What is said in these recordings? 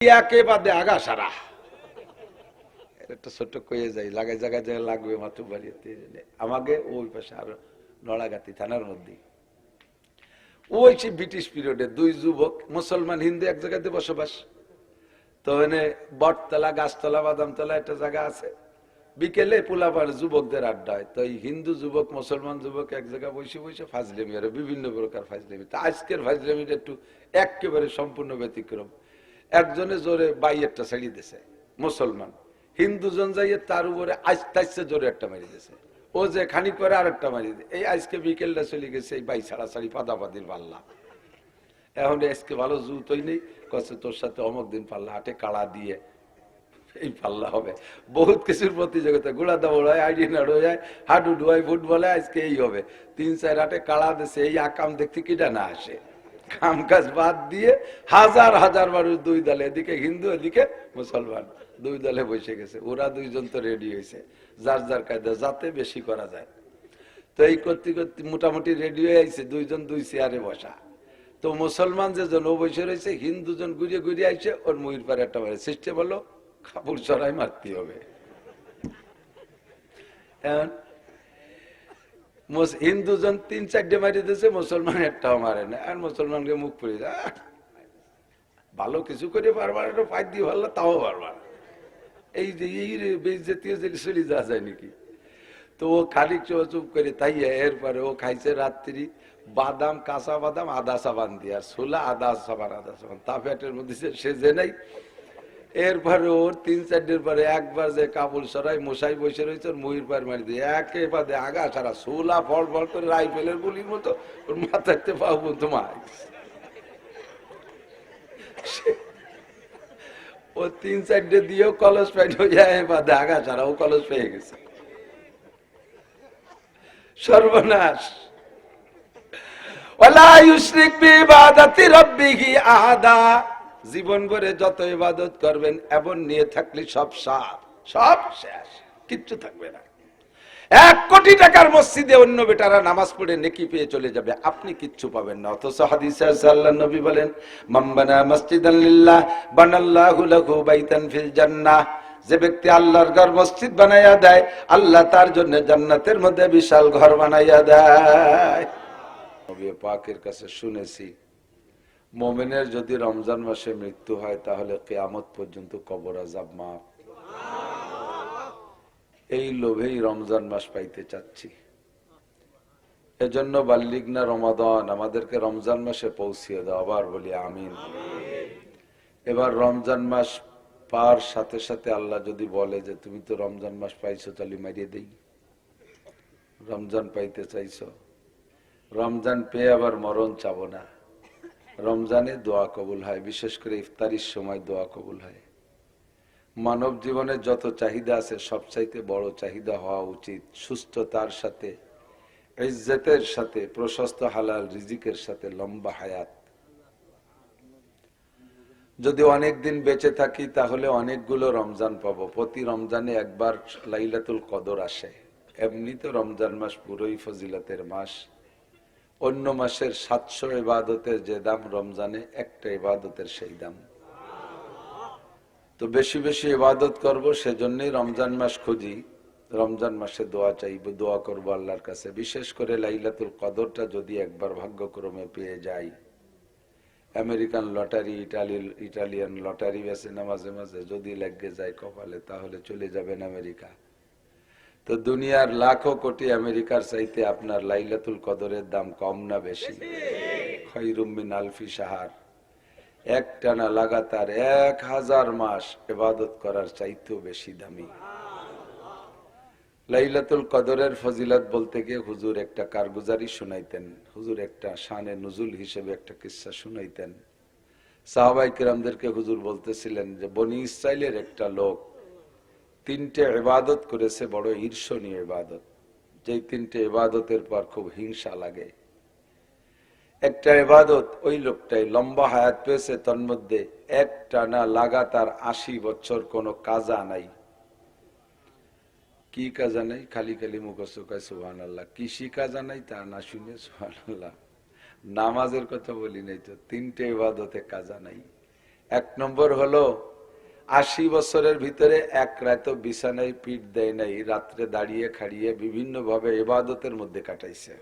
ইয়াকে বাদে আগা সারা একটা ছোট্ট কয়ে যাই লাগাই জায়গায় জায়গায় লাগবে মাত্র বাড়িতে আমাকে ওই পাশে আরো নড়াগাতি থানার মধ্যে ওই সে ব্রিটিশ পিরিয়ডে দুই যুবক মুসলমান হিন্দু এক জায়গাতে বসবাস। তো এনে বটতলা গাছতলা বাদামতলা একটা জায়গা আছে, বিকেলে পোলাপার যুবকদের আড্ডা হয়। তো এই হিন্দু যুবক মুসলমান যুবক এক জায়গায় বসে বসে ফাজলেমি আর বিভিন্ন প্রকার ফাজলেমি। তা আজকের ফাজলেমিটা একটু একেবারে সম্পূর্ণ ব্যতিক্রম। একজনে জোরে বাইয়েরটা ছাড়িয়ে দিছে মুসলমান, হিন্দুজন যাইয়ে তার উপরে আস্তে জোরে একটা মারি দিয়েছে, ও যে খানিক পরে আর একটা মারি দিয়ে এই আজকে বিকেলটা চলে গেছে এই বাই ছাড়াছাড়ি পাদাপাদির পাল্লা। এখন আজকে ভালো জুতোই নেই, কচ্ছে তোর সাথে অমুক দিন পাল্লা হাটে কাড়া দিয়ে এই পাল্লা হবে। বহুত কিছুর প্রতিযোগিতা, গোড়া দৌড়ায়, আইডি নাড়ায়, হাডু ডুয়াই, ফুটবলে আজকে এই হবে। 3-4 হাটে কাড়া দিছে, এই আকাম দেখতে কিটা না আসে। কাম কাজ বাদ দিয়ে হাজার হাজার মানুষ দুই দলে, এদিকে হিন্দু এদিকে মুসলমান, দুই দলে বসে গেছে। ওরা দুইজন তো রেডি হয়েছে যার যার কায়দা যাতে বেশি করা যায়। তো এই করতে করতে মোটামুটি রেডি হয়ে আইছে, দুইজন দুই চেয়ারে বসা। তো মুসলমান যেজন ও বসে রয়েছে, হিন্দুজন ঘুরিয়ে ঘুরিয়ে আইছে, ওর মুহির পারে একটা মারে সৃষ্টি বললো কাপড় চড়াই মারতে হবে। হিন্দুজন 3-4টে মারি দিয়েছে, মুসলমান একটাও মারে না। আর মুসলমানকে মুখ পড়ে ভালো কিছু করে পারবার, একটা পাই দিয়ে ভালো তাও পারবার, এই যে এই বেইজ্জতীয় যে চলে যাওয়া যায় নাকি। তো ও খানিক চুপ করে তাই এরপরে ও খাইছে রাত্রি বাদাম, কাঁচা বাদাম আদা সাবান দিয়ে, আর ছোলা আদা সাবান তা পেটের মধ্যে সেজে নাই। এরপরে ওর 3-4 পরে একবার যে কাপড় সরাই মশাই বসে রয়েছে, ওর মুহির পায়ের মারি দিয়ে একেবারে আগা সারা ছোলা ফল ফল করে রাইফেলের গুলির মতো ওর মাথাতে পাবো তোমার। ও 3-4টে দিয়েও কলস পাইট হয়ে যায়, বাদে আগা সারা ও কলস পেয়ে গেছে। সর্বনাশ। জীবন ভরে যত ইবাদত করবেন এমন নিয়ে থাকলে সব সব শেষ, কিচ্ছু থাকবে না। 1 কোটি টাকার মসজিদে অন্য বেটারা নামাজ পড়ে নেকি পেয়ে চলে যাবে, আপনি কিচ্ছু পাবেন না। অথচ হাদিসে আছে আল্লাহর নবী বলেন, মান বানা মাসজিদান লিল্লাহ বানাল্লাহু লাহু বাইতান ফিল জান্নাহ। যে ব্যক্তি আল্লাহর ঘর মসজিদ বানাইয়া দেয়, আল্লাহ তার জন্য জান্নাতের মধ্যে বিশাল ঘর বানাইয়া দেয়। নবী পাকের কাছে শুনেছি, মুমিনের যদি রমজান মাসে মৃত্যু হয় তাহলে কিয়ামত পর্যন্ত কবর আযাব মাফ। এই লোভেই রমজান মাস পাইতে চাচ্ছি। এজন্য বাল্লিগনা রমাদান, আমাদেরকে রমজান মাসে পৌঁছিয়ে দাও। আবার বলি আমিন। এবার রমজান মাস পার সাথে সাথে আল্লাহ যদি বলে যে তুমি তো রমজান মাস পাইছো, তাহলে মারিয়ে দেই। রমজান পাইতে চাইছো, রমজান পেয়ে আবার মরণ চাবো না। রমজানে দোয়া কবুল হয়, বিশেষ করে ইফতারির সময় দোয়া কবুল হয়। মানব জীবনের যত চাহিদা আছে সবচাইতে বড় চাহিদা হওয়া উচিত সুস্থতার সাথে, ইজ্জতের সাথে, প্রশস্ত হালাল রিজিকের সাথে লম্বা হায়াত। যদি অনেক দিন বেঁচে থাকি তাহলে অনেকগুলো রমজান পাবো। প্রতি রমজানে একবার লাইলাতুল কদর আসে। এমনি তো রমজান মাস পুরোই ফজিলতের মাস। অন্য মাসের 700 ইবাদতের যে দাম, রমজানে একটা ইবাদতের সেই দাম। তো বেশি বেশি ইবাদত করব, সেজন্যই রমজান মাস খুঁজি। রমজান মাসে দোয়া চাইব, দোয়া করব আল্লাহর কাছে। বিশেষ করে লাইলাতুল কদরটা যদি একবার ভাগ্যক্রমে পেয়ে যাই। আমেরিকান লটারি, ইটালিয়ান লটারি আছে না মাঝে মাঝে, যদি লেগে যায় কপালে তাহলে চলে যাবেন আমেরিকা। তো দুনিয়ার লাখো কোটি আমেরিকার চাইতে আপনার লাইলাতুল কদরের দাম কম না বেশি? খায়রুম মিন আলফি শাহর, একটানা লাগাতার 1000 মাস ইবাদত করার চাইতেও বেশি দামি। লাইলাতুল কদরের ফজিলত বলতে গিয়ে হুজুর একটা কারগুজারি শুনাইতেন। হুজুর একটা শানে নুজুল হিসেবে একটা কিসসা শুনাইতেন। সাহাবায়ে কিরামদেরকে হুজুর বলতেছিলেন যে বনি ইসরাইলের একটা লোক 3টে ইবাদত করেছে, বড় ঈর্ষণীয় ইবাদত, যেই 3টে ইবাদতের পর খুব হিংসা লাগে। একটা ইবাদত ওই লোকটাই লম্বা হায়াত পেয়েছে, তন্মধ্যে একটানা লাগাতার 80 বছর কোনো কাজা নাই। কি কাজা নাই? খালি খালি মুখস্থ কয় সুবহানাল্লাহ। কৃষি কাজা নাই তা না শুনে সুবহানাল্লাহ। নামাজের কথা বলি নাই তো, 3টে ইবাদতে কাজা নাই। এক নম্বর হলো 80 বছরের ভিতরে এক রাত বিছানায় পিঠ দেয় নাই, রাত্রে দাঁড়িয়ে খাড়িয়ে বিভিন্ন ভাবে ইবাদতের মধ্যে কাটাইছে,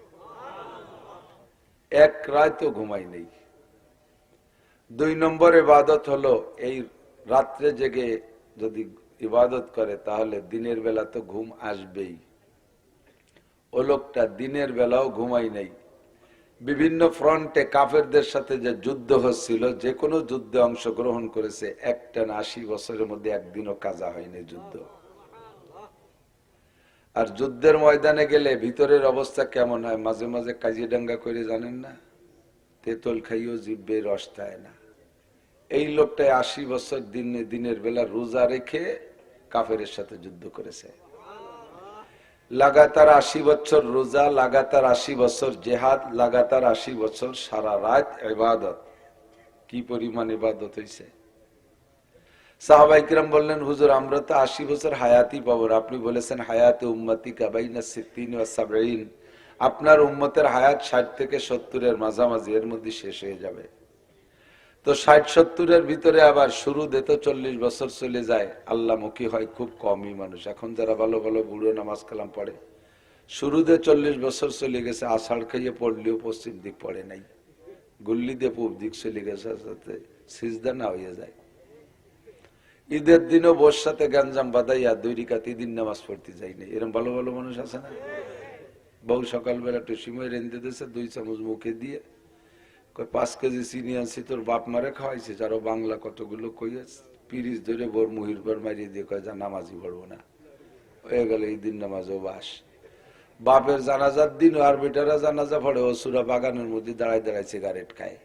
এক রাত ঘুমাই নেই। 2 নম্বর ইবাদত হলো এই রাত্রে জেগে যদি ইবাদত করে তাহলে দিনের বেলা তো ঘুম আসবেই। ও লোকটা দিনের বেলাও ঘুমাই নাই, বিভিন্ন ফ্রন্টে কাফেরদের সাথে যে যুদ্ধ হচ্ছিল, যে কোনো যুদ্ধে অংশগ্রহণ করেছে, একটানা 80 বছরের মধ্যে একদিনও কাজা হয়নি যুদ্ধ। আর যুদ্ধের ময়দানে গেলে ভিতরের অবস্থা কেমন হয়, মাঝে মাঝে কাজিডাঙ্গা করে জানেন না, তেতল খাইও জিব্বে রস দেয় না। এই লোকটাই 80 বছর দিনের বেলা রোজা রেখে কাফেরের সাথে যুদ্ধ করেছে। লাগাতার 80 বছর রোজা, লাগাতার 80 বছর জেহাদ, লাগাতার 80 বছর সারা রাত ইবাদত। কি পরিমাণ ইবাদত হয়েছে। সাহাবায়ে কিরাম বললেন, হুজুর আমরা তো 80 বছর হায়াতি পাবো, আপনি বলেছেন হায়াতে উম্মতি কাবাইনা 60 ওয়া 70, আপনার উম্মতের হায়াত 60 থেকে 70 এর মাঝামাঝি, এর মধ্যে শেষ হয়ে যাবে। তো 60-70 এর ভিতরে আবার শুরু দিতে 40 বছর চলে যায়, আল্লাহমুখী হয় খুব কমই মানুষ। এখন যারা ভালো ভালো বুড়ো নামাজ কালাম পড়ে, শুরুতে 40 বছর চলে গেছে, আষাঢ় খাইয়ে পড়লেও পশ্চিম দিক পড়ে নাই, গুল্লি দিয়ে পূব দিক চলে গেছে, সিজদা না হয়ে যায়। ঈদের দিনও বোর সাথে গাঞ্জাম বাঁধাইয়া 2 রাকাত ঈদের নামাজ পড়তে যাই না, এরকম ভালো ভালো মানুষ আছে না। বউ সকালবেলা টুসিময় রেঁধে দিয়েছে, 2 চামচ মুখে দিয়ে 5 কেজি চিনি আনছি, তোর বাপ মারে খাওয়াইছে, আরো বাংলা কতগুলো কইয়া পিরিচ ধরে বোর মুহির পর মারিয়ে দিয়ে কয় যা নামাজই পড়বো না, হয়ে গেল ঈদের নামাজ ও বাস। বাপের জানাজার দিন আর বেটারা জানাজা পড়ে, ও সুরা বাগানের মধ্যে দাঁড়ায় দাঁড়ায় সিগারেট খায়।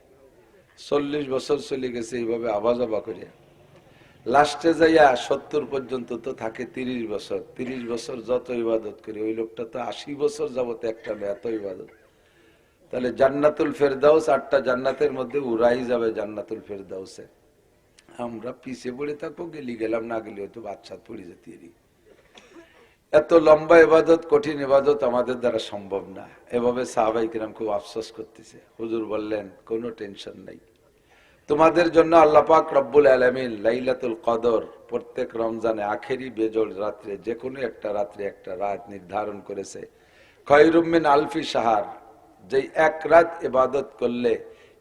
40 বছর চলে গেছে এইভাবে আওয়াজ আবা করিয়া, লাস্টে যাইয়া 70 পর্যন্ত তো থাকে 30 বছর। 30 বছর যত ইবাদত করি, ওই লোকটা তো 80 বছর যাবত একটা এত ইবাদত। তাহলে জান্নাতুল ফেরদাউস 8টা জান্নাতের মধ্যে উড়াই যাবে জান্নাতুল ফেরদাউসে। আমরা পিছিয়ে পড়ে থাকবো, গেলি গেলাম, না গেলে হয়তো বাচ্চা পড়ে যেতে। এত লম্বা ইবাদত, কঠিন ইবাদত আমাদের দ্বারা সম্ভব না। এভাবে সাহাবায়ে কিরাম খুব আফসোস করতেছে। হুজুর বললেন কোনো টেনশন নাই, তোমাদের জন্য আল্লাহ পাক রব্বুল আলামিন লাইলাতুল কদর প্রত্যেক রমজানে আখেরি বেজোড় রাত্রে, যে কোনো একটা রাত্রে একটা রাত নির্ধারণ করেছে, খায়রুম মিন আলফি শাহর, যে এক রাত ইবাদত করলে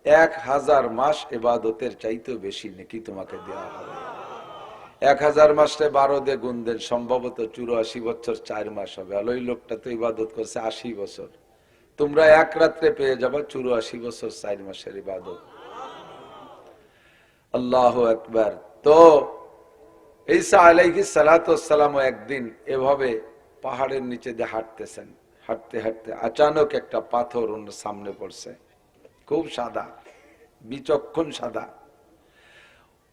1000 মাস ইবাদতের চাইতেও বেশি নেকি তোমাকে দেওয়া হবে। 1000 মাসে 12 দিয়ে গুণ দেন, সম্ভবত 84 বছর 4 মাস হবে। আর ওই লোকটা তো ইবাদত করছে 80 বছর, তোমরা এক রাত্রে পেয়ে যাবে 84 বছর 4 মাসের ইবাদত। আল্লাহু আকবার। তো ঈসা আলাইহিস সালাতু ওয়াস সালাম একদিন এভাবে পাহাড়ের নিচে দিয়ে হাঁটতেছেন, হাঁটতে হাঁটতে আচানক একটা পাথর ওনার সামনে পড়ছে, খুব সাদা, বিচক্ষণ সাদা।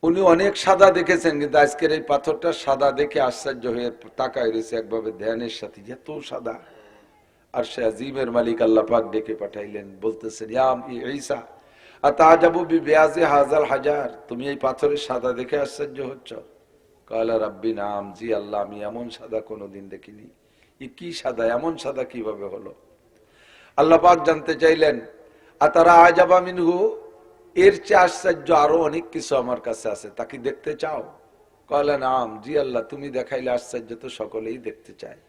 উনি অনেক সাদা দেখেছেন, কিন্তু আজকের এই পাথরটা সাদা দেখে আশ্চর্য হয়ে তাকায় রয়েছে একভাবে ধ্যানের সাথে, এত সাদা। আর সে আজিমের মালিক আল্লাহ পাক ডেকে পাঠাইলেন, বলতেছেন, ইয়া ঈসা আতাজাবু বিবিয়াজি হাযাল হাজার, তুমি এই পাথরের সাদা দেখে আশ্চর্য হচ্ছ? ক্বালা রাব্বি নাম, জি আল্লাহ, আমি এমন সাদা কোনোদিন দেখিনি। কি সাদা, এমন সাদা কিভাবে হলো? আল্লাহ পাক জানতে চাইলেন, আতারা আজাবা মিনহু, এর চেয়ে আশ্চর্য আরো অনেক কিছু আমার কাছে আছে, তাকে দেখতে চাও? ক্বালা নাম, জি আল্লাহ, তুমি দেখাইলে আশ্চর্য তো সকলেই দেখতে চায়,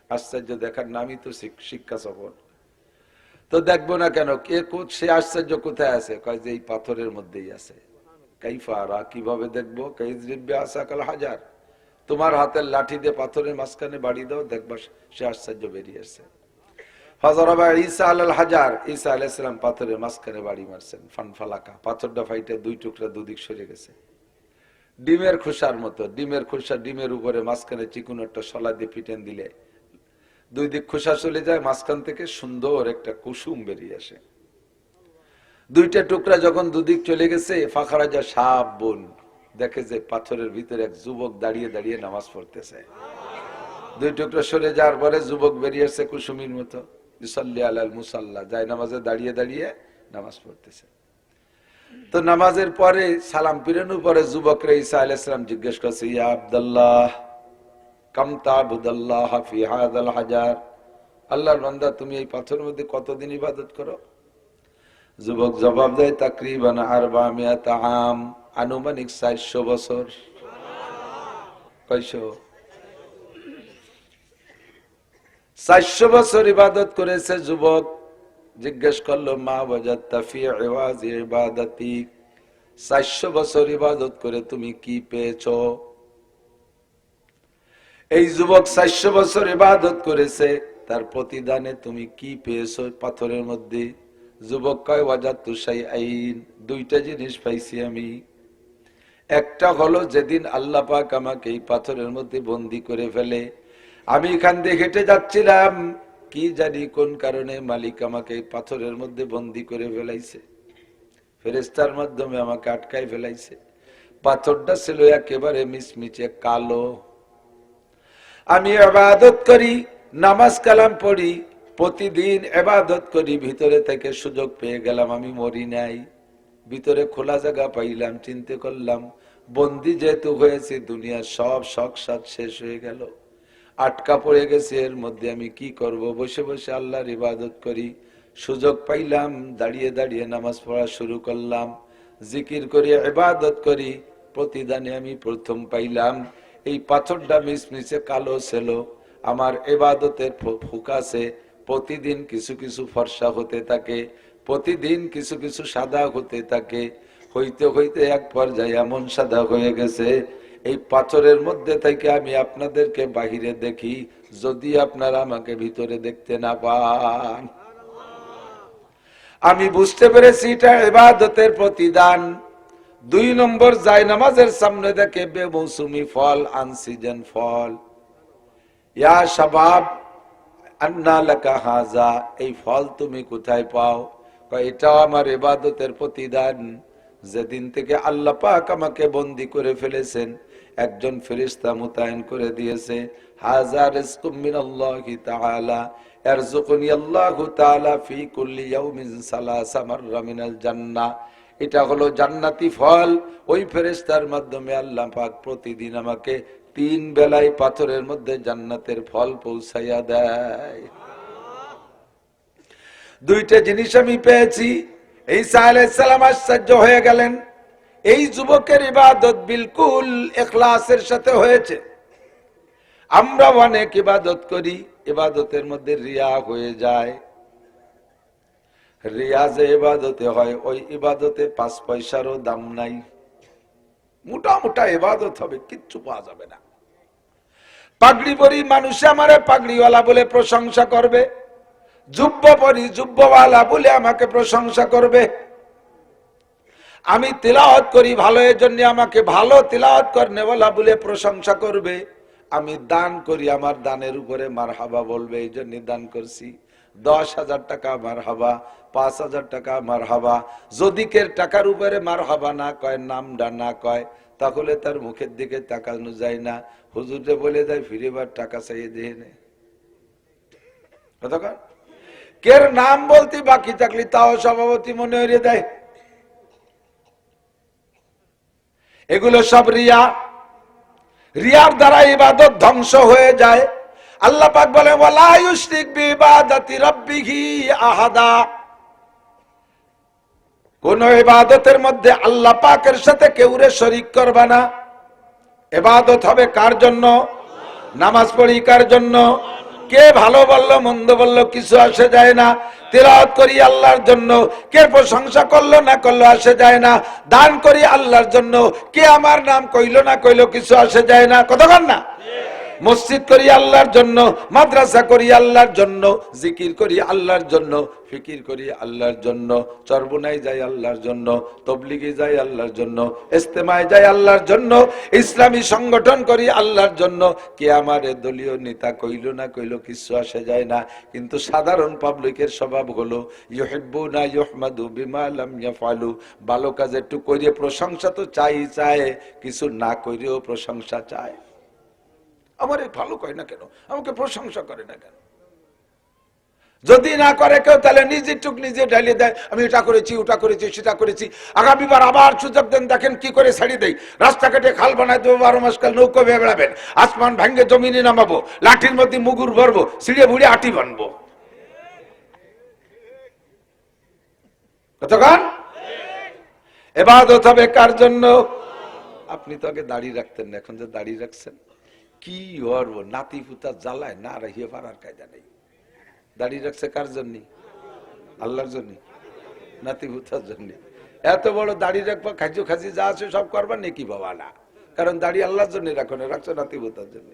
আশ্চর্য দেখার নামই তো শিক্ষা সফর। তো দেখবো না কেন, কে সে আশ্চর্য কোথায় আছে? কয় যে এই পাথরের মধ্যেই আছে। কাইফা আরা, কিভাবে দেখবো? কাইযরিব্বি আসাকাল হাজার, তোমার হাতের লাঠি দিয়ে পাথরের মাঝখানে বাড়ি দাও, দেখবা সে আশ্চর্য বেরিয়ে আসছে। ফাজারাবা ঈসা আলাল হাজার, ঈসা আলাইহিস সালাম পাথরের মাঝখানে বাড়ি মারছেন, ফানফালাকা, পাথরটা ফাইটে 2 টুকরা দুদিক সরে গেছে, ডিমের খোসার মতো। ডিমের খোসা, ডিমের উপরে মাঝখানে চিকুন একটা শলা দিয়ে পিটেন দিলে 2 দিক খোসা চলে যায়, মাঝখান থেকে সুন্দর একটা কুসুম বেরিয়ে আসে। 2টা টুকরা যখন দুদিক চলে গেছে, ফাখারা যা সাপ বোন, দেখে যে পাথরের ভিতরে এক যুবক দাঁড়িয়ে দাঁড়িয়ে নামাজ পড়তেছে। 2 টুকরা সরে যাওয়ার পরে যুবক বেরিয়ে আসছে কুসুমির মতো, ইসাল্লি আলাল মুসাল্লা, যায় নামাজে দাঁড়িয়ে দাঁড়িয়ে নামাজ পড়তেছে। তো নামাজের পরে সালাম ফিরানোর পরে যুবকরা ঈসা আলাইহিস সালাম জিজ্ঞেস করছে, ইয়া আব্দুল্লাহ কাম তা'বুদাল্লাহ ফি হাযাল হাজার, আল্লাহর বান্দা তুমি এই পাথরের মধ্যে কতদিন ইবাদত করো? যুবক জবাব দেয়, তাকরিবান 400 আম, আনুমানিক 400 বছর। কয়শো? 400 বছর ইবাদত করেছে যুবক। জিজ্ঞেস করলো মা ওয়াজাদতা ফি ইওয়াজি ইবাদাতি, 400 বছর ইবাদত করে তুমি কি পেয়েছো? এই যুবক 400 বছর ইবাদত করেছে, তার প্রতিদানে তুমি কি পেয়েছো পাথরের মধ্যে? যুবক কয় ওয়াজাদতু শাইআইন, দুইটা জিনিস পাইছি আমি। একটা হলো যেদিন আল্লাহ পাক আমাকে এই পাথরের মধ্যে বন্দী করে ফেলে, আমি এখান দিয়ে হেঁটে যাচ্ছিলাম, কি জানি কোন কারণে মালিক আমাকে এই পাথরের মধ্যে বন্দী করে ফেলাইছে, ফেরেশতার মাধ্যমে আমাকে আটকায় ফেলাইছে। পাথরটা ছিল একেবারে মিচমিচে কালো। আমি ইবাদত করি, নামাজ কালাম পড়ি, প্রতিদিন ইবাদত করি, ভিতরে থেকে সুযোগ পেয়ে গেলাম, আমি মরি নাই, ভিতরে খোলা জায়গা পাইলাম, চিন্তা করলাম বন্দী যেহেতু হয়েছে, দুনিয়ার সব শখ সাদ শেষ হয়ে গেল, আটকা পড়ে গেছে, এর মধ্যে আমি কি করব? বসে বসে আল্লাহর ইবাদত করি, সুযোগ পাইলাম, দাঁড়িয়ে দাঁড়িয়ে নামাজ পড়া শুরু করলাম, জিকির করি, ইবাদত করি, প্রতিদানে আমি প্রথম পাইলাম এই পাথরটা মিচমিচে কালো ছিল। আমার ইবাদতের ফোকাসে প্রতিদিন কিছু কিছু ফর্সা হতে থাকে, প্রতিদিন কিছু কিছু সাদা হতে থাকে, হইতে হইতে এক পর্যায়ে এমন সাদা হয়ে গেছে, এই পাথরের মধ্যে থেকে আমি আপনাদেরকে বাহিরে দেখি, যদি আপনারা আমাকে ভিতরে দেখতে না পান। আমি বুঝতে পেরেছি এটা ইবাদতের প্রতিদান। 2 নম্বর, যায় নামাজের সামনে দেখে বেমৌসুমি ফল, আনসিজন ফল। ইয়া শাবাব আন্না লাকা হাযা, এই ফল তুমি কোথায় পাও? এটাও আমার ইবাদতের প্রতিদান। যেদিন থেকে আল্লাহ পাক আমাকে বন্দী করে ফেলেছেন, একজন ফেরেশতা মুতায়েন করে দিয়েছে, হাযা রিজকুম মিনাল্লাহি তাআলা ইয়ারযুকুনি আল্লাহু তাআলা ফি কুল্লি ইয়াউমিন সালাসা মাররা মিনাল জান্নাহ। এটা হলো জান্নাতি ফল। ওই ফেরেশতার মাধ্যমে আল্লাহ পাক প্রতিদিন আমাকে 3 বেলায় পাথরের মধ্যে জান্নাতের ফল পৌঁছাইয়া দেয়। দুইটা জিনিস আমি পেয়েছি। ঈসা আলাইহিস সালাম আশ্চর্য হয়ে গেলেন, এই যুবকের ইবাদত বিলকুল ইখলাসের সাথে হয়েছে। আমরা অনেক ইবাদত করি, ইবাদতের মধ্যে রিয়া হয়ে যায়। রিয়া যে ইবাদতে হয়, ওই ইবাদতে 5 পয়সারও দাম নাই। মোটা মোটা ইবাদত হবে, কিচ্ছু পাওয়া যাবে না। পাগড়ি পরি, মানুষে আমারে পাগড়িওয়ালা বলে প্রশংসা করবে, জুব্ব পরি, জুব্বওয়ালা বলে আমাকে প্রশংসা করবে। আমি তিলাওয়াত করি ভালো, এর জন্য আমাকে ভালো তিলাওয়াত করনেওয়ালা বলে প্রশংসা করবে। আমি দান করি, আমার দানের উপরে মারহাবা বলবে, এই জন্য দান করছি। 10,000 টাকা মারহাবা, 5,000 টাকা মারহাবা। যদি কের টাকার উপরে মারহাবা না কয়, নামটা না কয়, তাহলে তার মুখের দিকে তাকানো যায় না। হুজুরে বলে দেয় ফিরেবার টাকা চাইয়ে দিয়ে নে। কতক্ষণ কের নাম বলতে বাকি থাকলে তাও সভাপতি মনে হয়ে দেয়। এগুলো সব রিয়া। রিয়ার দ্বারা ইবাদত ধ্বংস হয়ে যায়। আল্লাহ পাক বলেন ওয়ালা ইউশরিক বিইবাদাতি রাব্বিহি আহাদা, কোন ইবাদতের মধ্যে আল্লাহ পাকের সাথে কেউরে শরীক করবা না। ইবাদত হবে কার জন্য? নামাজ পড়ি কার জন্য? কে ভালো বললো মন্দ বললো কিছু আসে যায় না। তিলাওয়াত করি আল্লাহর জন্য, কে প্রশংসা করলো না করলো আসে যায় না। দান করি আল্লাহর জন্য, কে আমার নাম কইলো না কইলো কিছু আসে যায় না। কতক্ষণ না? মসজিদ করি আল্লাহর জন্য, মাদ্রাসা করি আল্লাহর জন্য, জিকির করি আল্লাহর জন্য, ফিকির করি আল্লাহর জন্য, চরবনাই যাই আল্লাহর জন্য, তবলিগে যাই আল্লাহর জন্য, ইজতেমায় যাই আল্লাহর জন্য, ইসলামী সংগঠন করি আল্লাহর জন্য। কে আমার দলীয় নেতা কইলো না কইলো কিছু আসে যায় না। কিন্তু সাধারণ পাবলিকের স্বভাব হলো ইউহিব্বুনা ইউহমাদু বিমা লাম ইয়াফআলু, ভালো কাজ একটু কইরে প্রশংসা তো চায়, কিছু না কইরেও প্রশংসা চায়। আমার ভালো কয় না কেন, আমাকে প্রশংসা করে না কেন? যদি না করে কেউ, তাহলে নিজে টুক নিজে ঢালিয়ে দেয়, আমি এটা করেছি ওটা করেছি সেটা করেছি। আগামীবার আবার সুযোগ দেন, দেখেন কি করে ছাড়িয়ে দেয়। রাস্তাঘাটে খাল বানায় দেবো, 12 মাস কাল নৌকো বেয়ে বেড়াবেন, আসমান ভাঙ্গে জমিনে নামাবো, লাঠির মধ্যে মুগুর ভরবো, ছিঁড়ে ভুড়ে আটি বানবো। কতক্ষণ? ইবাদত হবে কার জন্য? আপনি তো আগে দাড়ি রাখতেন না, এখন যে দাড়ি রাখছেন কি করবো? নাতি পুতা জ্বালায় না রাখিয়ে পারার কায়দা নেই। দাড়ি রাখছে কার জন্য? আল্লাহর জন্য, নাতি পুতার জন্য। এত বড় দাড়ি রাখবো, খাজু খাজি যা আছে সব করবার নেকি বাবা না, কারণ দাড়ি আল্লাহর জন্য রাখো না, রাখছো নাতি পুতার জন্য।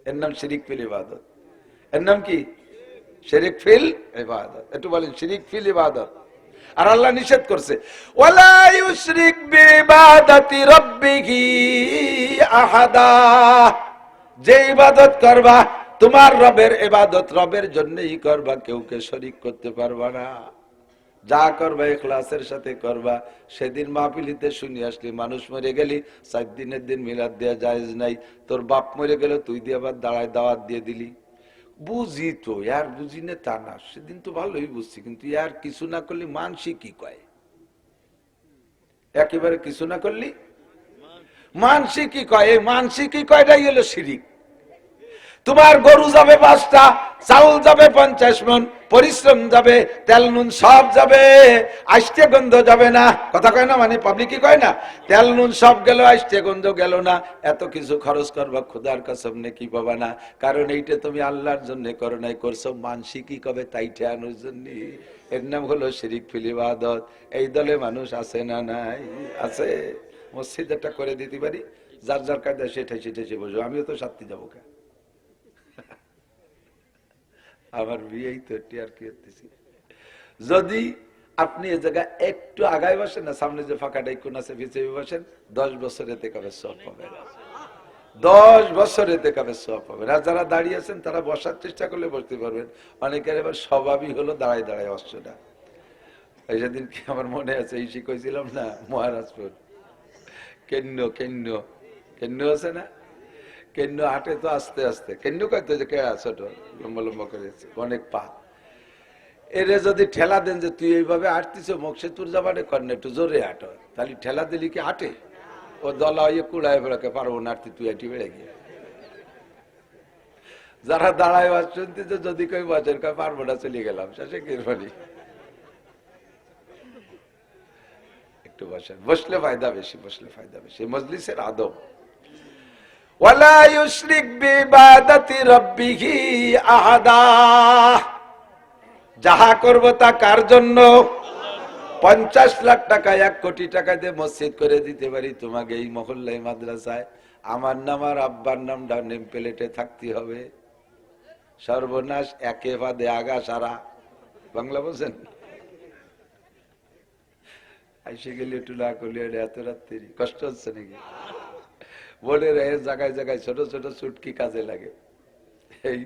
এর নাম শিরিক ফিল ইবাদত। এর নাম কি? শিরিক ফিল ইবাদত। একটু বলেন শিরিক ফিল ইবাদত। আর আল্লাহ নিষেধ করছে, ওয়ালা ইউশরিক বিইবাদাতি রাব্বিহি আহাদা। যে ইবাদত করবা তোমার রবের ইবাদত রবের জন্যই করবা, কেউকে শরীক করতে পারবা না। যা করবা ইখলাসের সাথে করবা। সেদিন মাহফিলিতে শুনি আসলি, মানুষ মরে গেলি 4 দিনের দিন মিলাদ দেওয়া জায়েজ নাই। তোর বাপ মরে গেল, তুই দিয়ে আবার দাঁড়ায় দাওয়াত দিয়ে দিলি। বুঝি তো, ইয়ার বুঝি না তা না, সেদিন তো ভালোই বুঝছি, কিন্তু ইয়ার কিছু না করলে মানসি কি কয়? একেবারে কিছু না করলি মানসি কি কয়? এই মানসি কি কয়টাই হলো শিরিক। তোমার গরু যাবে 5টা, চাউল যাবে 50 মণ, পরিশ্রম যাবে, তেল নুন সব যাবে, আষ্টে গন্ধ যাবে না। কথা কয় না, মানে পাবলিক কি কয় না, তেল নুন সব গেল, আষ্টে গন্ধ গেল না। এত কিছু খরচ করবা, খোদার কসম নেকি পাবা না, কারণ এইটা তুমি আল্লাহর জন্য করো নাই, করছো মানসি কি কবে তাই ঠেয়ানোর জন্য। এর নাম হলো শিরিক ফিল ইবাদত। এই দলে মানুষ আছে না নাই? আছে। মসজিদ একটা করে দিতে পারি, যার যার কায়দায় সেটাই সেটাই বসবো। আমিও তো সাথে যাবো কে? আমার বিয়েই তো আর কি হতেছি। যদি আপনি এ জায়গায় একটু আগায় বসেন না, সামনে যে ফাঁকাটাই কোন আছে পিছিয়ে বসেন, 10 বছর এতে কাবে সব পাবেন। 10 বছর এতে কাবে সব পাবেন। আর যারা দাঁড়িয়ে আছেন তারা বসার চেষ্টা করলে বসতে পারবেন। অনেকের এবার স্বভাবই হলো দাঁড়ায় দাঁড়ায় অস্ত্রটা। এই সেদিন কি আমার মনে আছে, এই শিখাইছিলাম না মহারাজপুর, কেন্ন কেন্ন কেন্ন আছে না, কেন্ন হাঁটে তো আস্তে আস্তে, কেন্ন কইতো যে কে ছোট লম্বা লম্বা করেছে অনেক পা। এরে যদি ঠেলা দেন যে তুই এইভাবে হাঁটতিস মোক্ষে তোর যাবারে কর্নে একটু জোরে হাঁটো, তাহলে ঠেলা দিলি কি হাঁটে? ও দলা হয়ে কুড়ায় বেড়াকে পারবো না হাঁটতে, তুই হাঁটি বেড়ে গিয়ে। যারা দাঁড়ায় বাস শুনতেছে, যদি কেউ বসেন কয় পারবো না, চলে গেলাম, শেষে কি বলি। একটু বসেন, বসলে ফায়দা বেশি, বসলে ফায়দা বেশি। মজলিসের আদব। ওয়ালা ইউশরিক বিইবাদাতি রাব্বিহি আহাদা। যাহা করব তা কার জন্য? 50 লাখ টাকা 1 কোটি টাকা দিয়ে মসজিদ করে দিতে পারি তোমাকে এই মহল্লায় মাদ্রাসায়, আমার নাম আর আব্বার নামটা নেম প্লেটে থাকতে হবে। সর্বনাশ, একে বাদে আগা সারা। বাংলা বলছেন? আইসে গেলে একটু না করলে এত রাত্রি কষ্ট হচ্ছে নাকি? বলে রে জায়গায় জায়গায় ছোট ছোট চুটকি কাজে লাগে। এই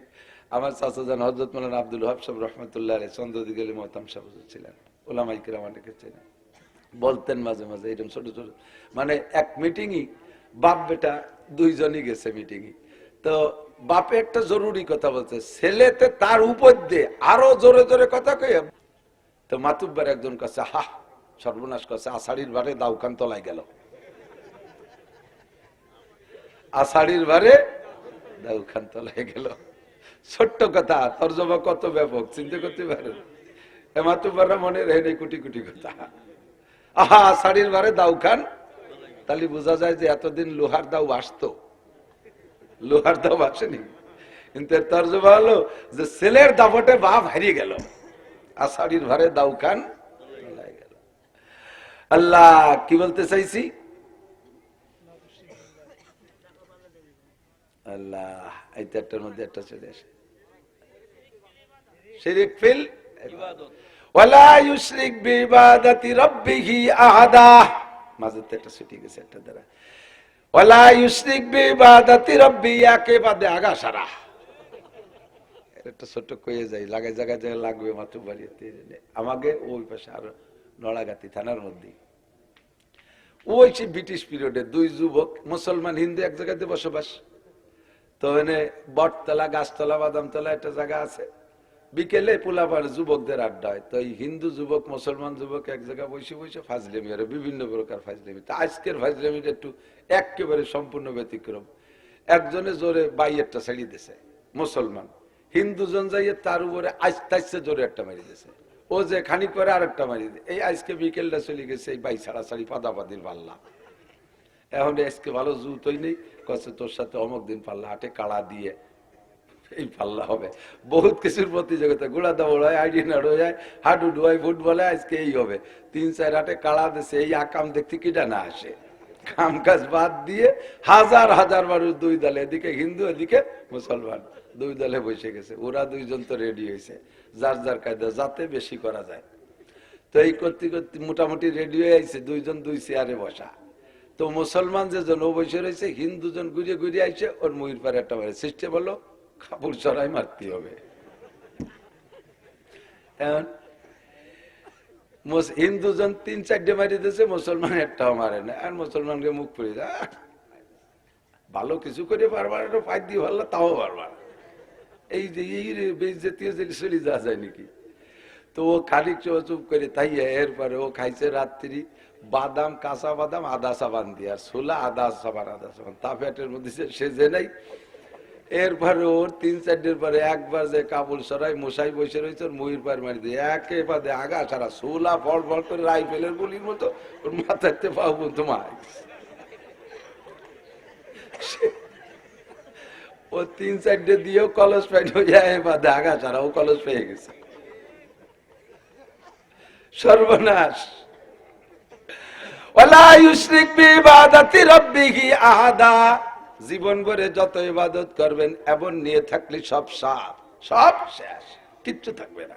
আমার চাচা যান হযরত মাওলানা আব্দুল ওয়াহাব সাহেব রহমাতুল্লাহ আলাইহি চন্দ্রদি গেলে মহতাম সাহেব ছিলেন, ওলামায়ে কিরাম অনেকে ছিলেন, বলতেন মাঝে মাঝে এরকম ছোট ছোট, মানে এক মিটিংই বাপ বেটা দুইজনই গেছে মিটিংই, তো বাপে একটা জরুরি কথা বলছে, ছেলেতে তার উপর দিয়ে আরো জোরে জোরে কথা কয়ে, তো মাতুব্বার একজন কাছে হা সর্বনাশ করছে, আষাঢ়ির বারে দাউখান তলায় গেল। আষাঢ়ির বারে দাউখান তলায় গেল। ছোট্ট কথা, তর্জমা কত ব্যাপক চিন্তা করতে পারেন। মাতুব্বাররা মনে রহে নেই কোটি কোটি কথা। আহা আষাঢ়ির বারে দাউখান, তাহলে বোঝা যায় যে এতদিন লোহার দাউ আসতো, লোহার দাউ আসেনি। কিন্তু এর তর্জমা হলো যে ছেলের দাপটে বাপ হারিয়ে গেল, আষাঢ়ির ভারে দাউখান গেল। আল্লাহ কি বলতে চাইছি? আল্লাহ এই চারটার মধ্যে একটা চলে আসে, শিরিক ফিল ইবাদত। ওয়ালা ইউশরিক বিইবাদাতি রাব্বিহি আহাদা। মাঝেতে একটা ছুটি গেছে একটা দ্বারা। ওয়ালা ইউশরিক বিইবাদাতি রাব্বি, একে বাদে আগা সারা। একটা ছোট কয়ে যাই, লাগাই জায়গায় জায়গায় লাগবে মাত্র বাড়িতে। আমাকে ওই পাশে আর নড়াগাতি থানার মধ্যে ওই সে ব্রিটিশ পিরিয়ডে 2 যুবক মুসলমান হিন্দু এক জায়গাতে বসবাস। তো এনে বটতলা গাছতলা বাদামতলা একটা জায়গা আছে, বিকেলে পোলাপার যুবকদের আড্ডা হয়। তো এই হিন্দু যুবক মুসলমান যুবক এক জায়গায় বসে বসে ফাজলেমি আর বিভিন্ন প্রকার ফাজলেমি। তা আজকের ফাজলেমিটা একটু একেবারে সম্পূর্ণ ব্যতিক্রম। একজনে জোরে বাইয়েরটা ছেড়ে দিছে মুসলমান, হিন্দু জন যাইয়ে তার উপরে আস্তে আস্তে জোরে একটা মেরে দিয়েছে। ও যে খানিক পরে আরেকটা মারি দেয়। এই আজকে বিকেলটা চলে গেছে এই বাই ছাড়াছাড়ি পাদাপাদির পাল্লা। এখন আজকে ভালো জুতোই নেই, কচ্ছে তোর সাথে অমুক দিন পাল্লা হাটে কাড়া দিয়ে এই পাল্লা হবে। বহুত কিছুর প্রতিযোগিতা, গোড়া দৌড় হয়, আইডি নাড় হয়, হাডুডু হয়, ফুটবলে আজকে এই হবে। 3-4 হাটে কাড়া দিছে, এই আকাম দেখতে কিটা না আসে। কাম কাজ বাদ দিয়ে হাজার হাজার মানুষ দুই দলে, এদিকে হিন্দু এদিকে মুসলমান, দুই দলে বসে গেছে। ওরা দুইজন তো রেডি হয়েছে যার যার কায়দা যাতে বেশি করা যায়। তো এই করতে করতে মোটামুটি রেডি হয়ে আইছে, দুইজন দুই চেয়ারে বসা। তো মুসলমান যেজন ও বসে রয়েছে, হিন্দুজন ঘুরে ঘুরে আইছে, ওর ময়ূর পারে একটা মারে সিস্টেম হলো কাপড় চড়াই মারতে হবে। এখন হিন্দুজন 3-4টে মারি দিয়েছে, মুসলমান একটাও মারে না। আর মুসলমানকে মুখ পড়ে যায়, ভালো কিছু করে পারবার, পাই দিয়ে ভালো তাও পারবার, এই যে এই বেইজ্জতীয় চলে যাওয়া যায় নাকি। তো ও খানিক চুপ করে তাই। এরপরে ও খাইছে রাত্রি বাদাম, কাঁচা বাদাম আদা সাবান দিয়ে, আর ছোলা আদা সাবান তা পেটের মধ্যে সেজে নাই। এরপরে ওর 3-4 পরে একবার যে কাপড় সরাই মশাই বসে রয়েছে, ওর ময়ূর পার মারি দিয়ে একেবারে আগা সারা ছোলা ফল ফল করে রাইফেলের গুলির মতো ওর মাথাতে পাও বন্ধু মার। ও 3-4টে দিয়েও কলস পাইন হয়ে যায়, বাদে আগা সারা ও কলস পেয়ে গেছে। সর্বনাশ। ওয়ালা ইউশরিক বিইবাদাতি রাব্বিহি আহাদা। জীবন ভরে যত ইবাদত করবেন এমন নিয়ে থাকলে সব সব শেষ, কিচ্ছু থাকবে না।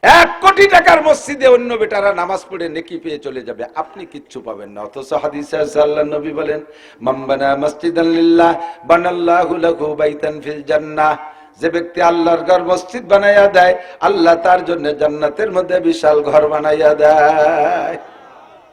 1 কোটি টাকার মসজিদে অন্য বেটারা নামাজ পড়ে নেকি পেয়ে চলে যাবে, আপনি কিচ্ছু পাবেন না। অথচ হাদিসে আছে, আল্লাহর নবী বলেন, মান বানা মাসজিদান লিল্লাহ বানাল্লাহু লাহু বাইতান ফিল জান্নাহ। যে ব্যক্তি আল্লাহর ঘর মসজিদ বানাইয়া দেয়, আল্লাহ তার জন্য জান্নাতের মধ্যে বিশাল ঘর বানাইয়া দেয়।